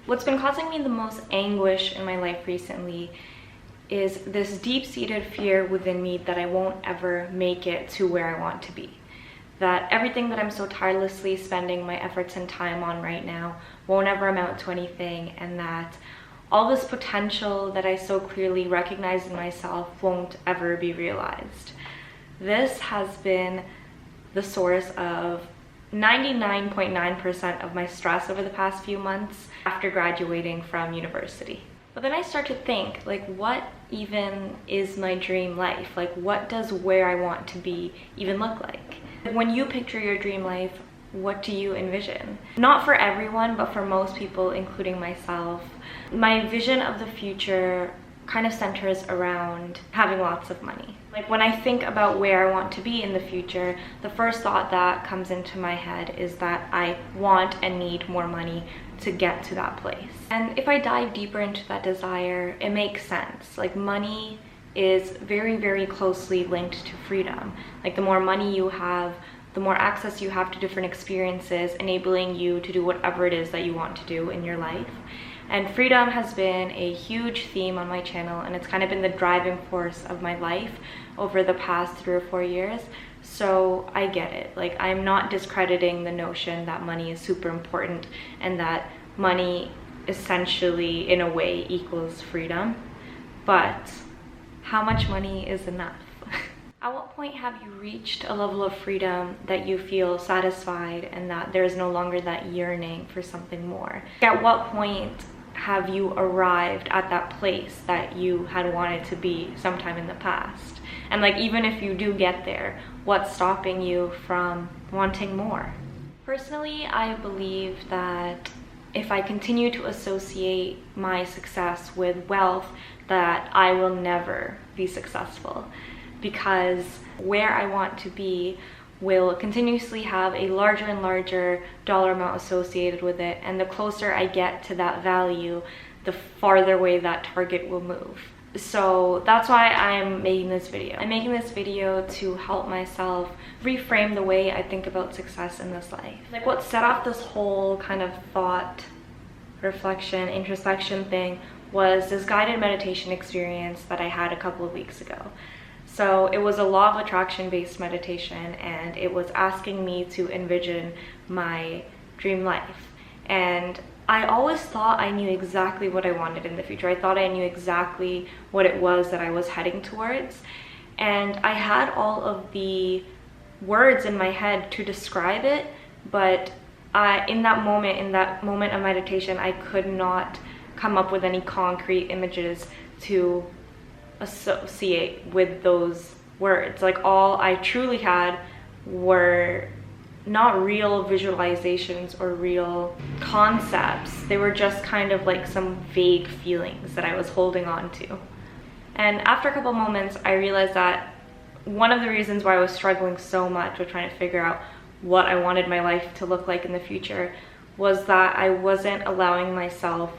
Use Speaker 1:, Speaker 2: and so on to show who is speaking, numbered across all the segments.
Speaker 1: What's been causing me the most anguish in my life recently is this deep-seated fear within me that I won't ever make it to where I want to be. That everything that I'm so tirelessly spending my efforts and time on right now won't ever amount to anything, and that all this potential that I so clearly recognize in myself won't ever be realized. This has been the source of 99.9% of my stress over the past few months after graduating from university. But then I start to think, like, what even is my dream life? Like, what does where I want to be even look like? When you picture your dream life, what do you envision? Not for everyone, but for most people, including myself, my vision of the future kind of centers around having lots of money. Like, when I think about where I want to be in the future, the first thought that comes into my head is that I want and need more money to get to that place. And if I dive deeper into that desire, it makes sense. Like, money is very, very closely linked to freedom. Like, the more money you have, the more access you have to different experiences, enabling you to do whatever it is that you want to do in your life. And freedom has been a huge theme on my channel, and it's kind of been the driving force of my life over the past 3 or 4 years. So I get it. Like, I'm not discrediting the notion that money is super important and that money essentially, in a way, equals freedom. But how much money is enough? At what point have you reached a level of freedom that you feel satisfied and that there is no longer that yearning for something more? At what point have you arrived at that place that you had wanted to be sometime in the past? And, like, even if you do get there, what's stopping you from wanting more? Personally, I believe that if I continue to associate my success with wealth, that I will never be successful, because where I want to be will continuously have a larger and larger dollar amount associated with it, and the closer I get to that value, the farther away that target will move. So that's why I'm making this video. I'm making this video to help myself reframe the way I think about success in this life. Like, what set off this whole kind of thought, reflection, introspection thing was this guided meditation experience that I had a couple of weeks ago. So it was a law of attraction based meditation, and it was asking me to envision my dream life. And I always thought I knew exactly what I wanted in the future. I thought I knew exactly what it was that I was heading towards. And I had all of the words in my head to describe it, but in that moment of meditation, I could not come up with any concrete images to associate with those words. Like, all I truly had were not real visualizations or real concepts. They were just kind of like some vague feelings that I was holding on to. And after a couple moments, I realized that one of the reasons why I was struggling so much with trying to figure out what I wanted my life to look like in the future was that I wasn't allowing myself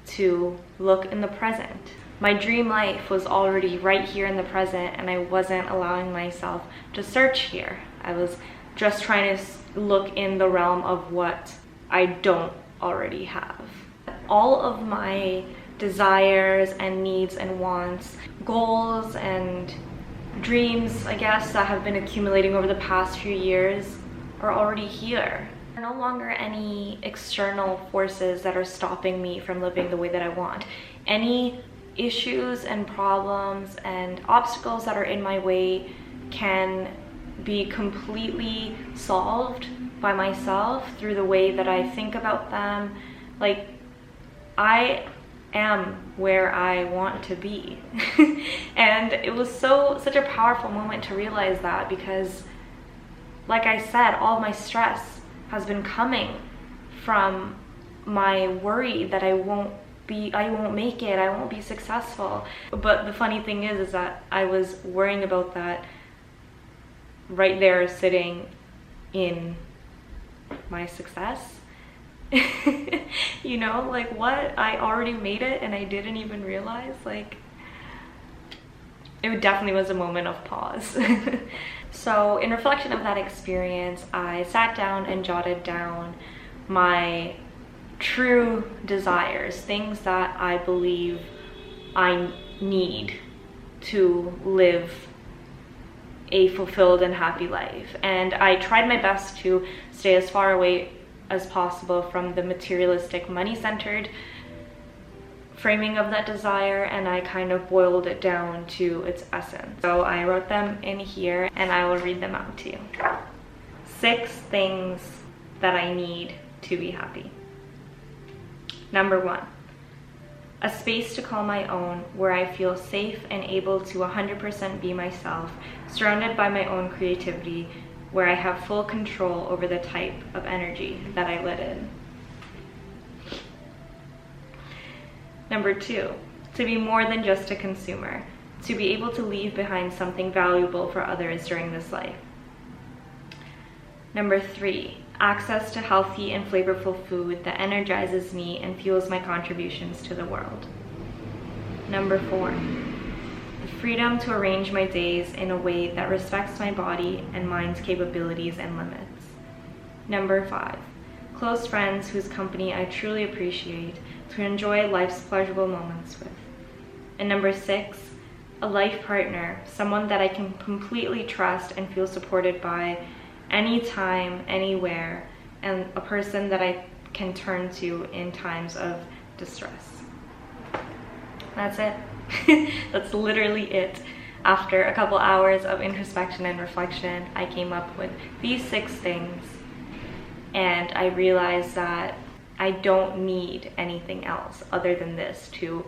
Speaker 1: to look in the present. My dream life was already right here in the present, and I wasn't allowing myself to search here. I was just trying to look in the realm of what I don't already have. All of my desires and needs and wants, goals and dreams, I guess, that have been accumulating over the past few years are already here. There are no longer any external forces that are stopping me from living the way that I want. Any issues and problems and obstacles that are in my way can be completely solved by myself through the way that I think about them. Like, I am where I want to be. And it was such a powerful moment to realize that, because, like I said, all my stress has been coming from my worry that I won't make it, I won't be successful. But the funny thing is that I was worrying about that right there, sitting in my success. You know, like, what? I already made it and I didn't even realize. Like, it definitely was a moment of pause. So in reflection of that experience, I sat down and jotted down my true desires, things that I believe I need to live a fulfilled and happy life. And I tried my best to stay as far away as possible from the materialistic, money-centered framing of that desire, and I kind of boiled it down to its essence. So I wrote them in here and I will read them out to you. 6 things that I need to be happy. Number 1, a space to call my own where I feel safe and able to 100% be myself, surrounded by my own creativity, where I have full control over the type of energy that I let in. Number 2, to be more than just a consumer, to be able to leave behind something valuable for others during this life. Number 3, access to healthy and flavorful food that energizes me and fuels my contributions to the world. Number 4, the freedom to arrange my days in a way that respects my body and mind's capabilities and limits. Number 5, close friends whose company I truly appreciate, to enjoy life's pleasurable moments with. And number 6, a life partner, someone that I can completely trust and feel supported by anytime, anywhere, and a person that I can turn to in times of distress. That's it. That's literally it. After a couple hours of introspection and reflection, I came up with these 6 things, and I realized that I don't need anything else other than this to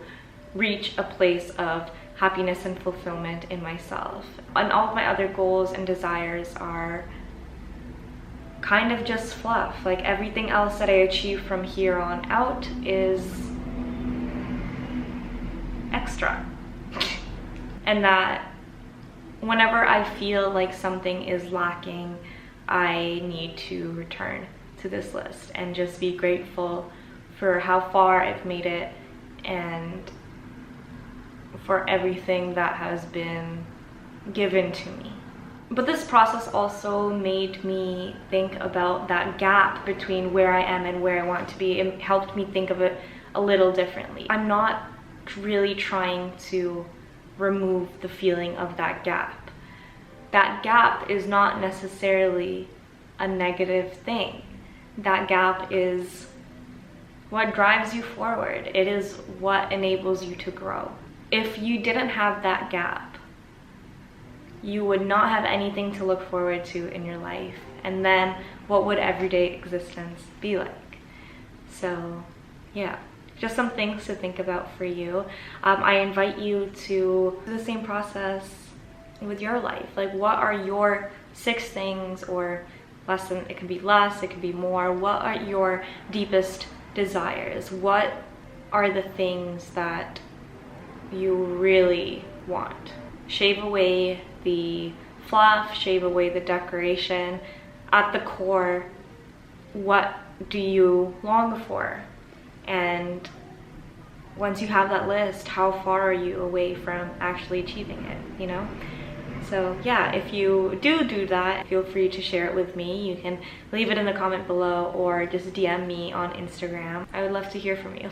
Speaker 1: reach a place of happiness and fulfillment in myself. And all of my other goals and desires are kind of just fluff. Like, everything else that I achieve from here on out is extra. And that whenever I feel like something is lacking, I need to return to this list and just be grateful for how far I've made it and for everything that has been given to me. But this process also made me think about that gap between where I am and where I want to be. It helped me think of it a little differently. I'm not really trying to remove the feeling of that gap. That gap is not necessarily a negative thing. That gap is what drives you forward. It is what enables you to grow. If you didn't have that gap, you would not have anything to look forward to in your life. And then what would everyday existence be like? So yeah, just some things to think about for you. I invite you to do the same process with your life. Like, what are your 6 things, or less than, it can be less, it can be more. What are your deepest desires? What are the things that you really want? Shave away the fluff, shave away the decoration. At the core, what do you long for? And once you have that list, how far are you away from actually achieving it, you know? So yeah, if you do that, feel free to share it with me. You can leave it in the comment below or just DM me on Instagram. I would love to hear from you.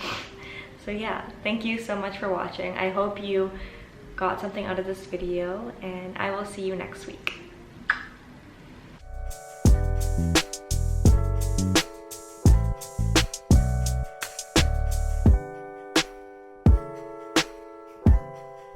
Speaker 1: So yeah, thank you so much for watching. I hope you got something out of this video, and I will see you next week.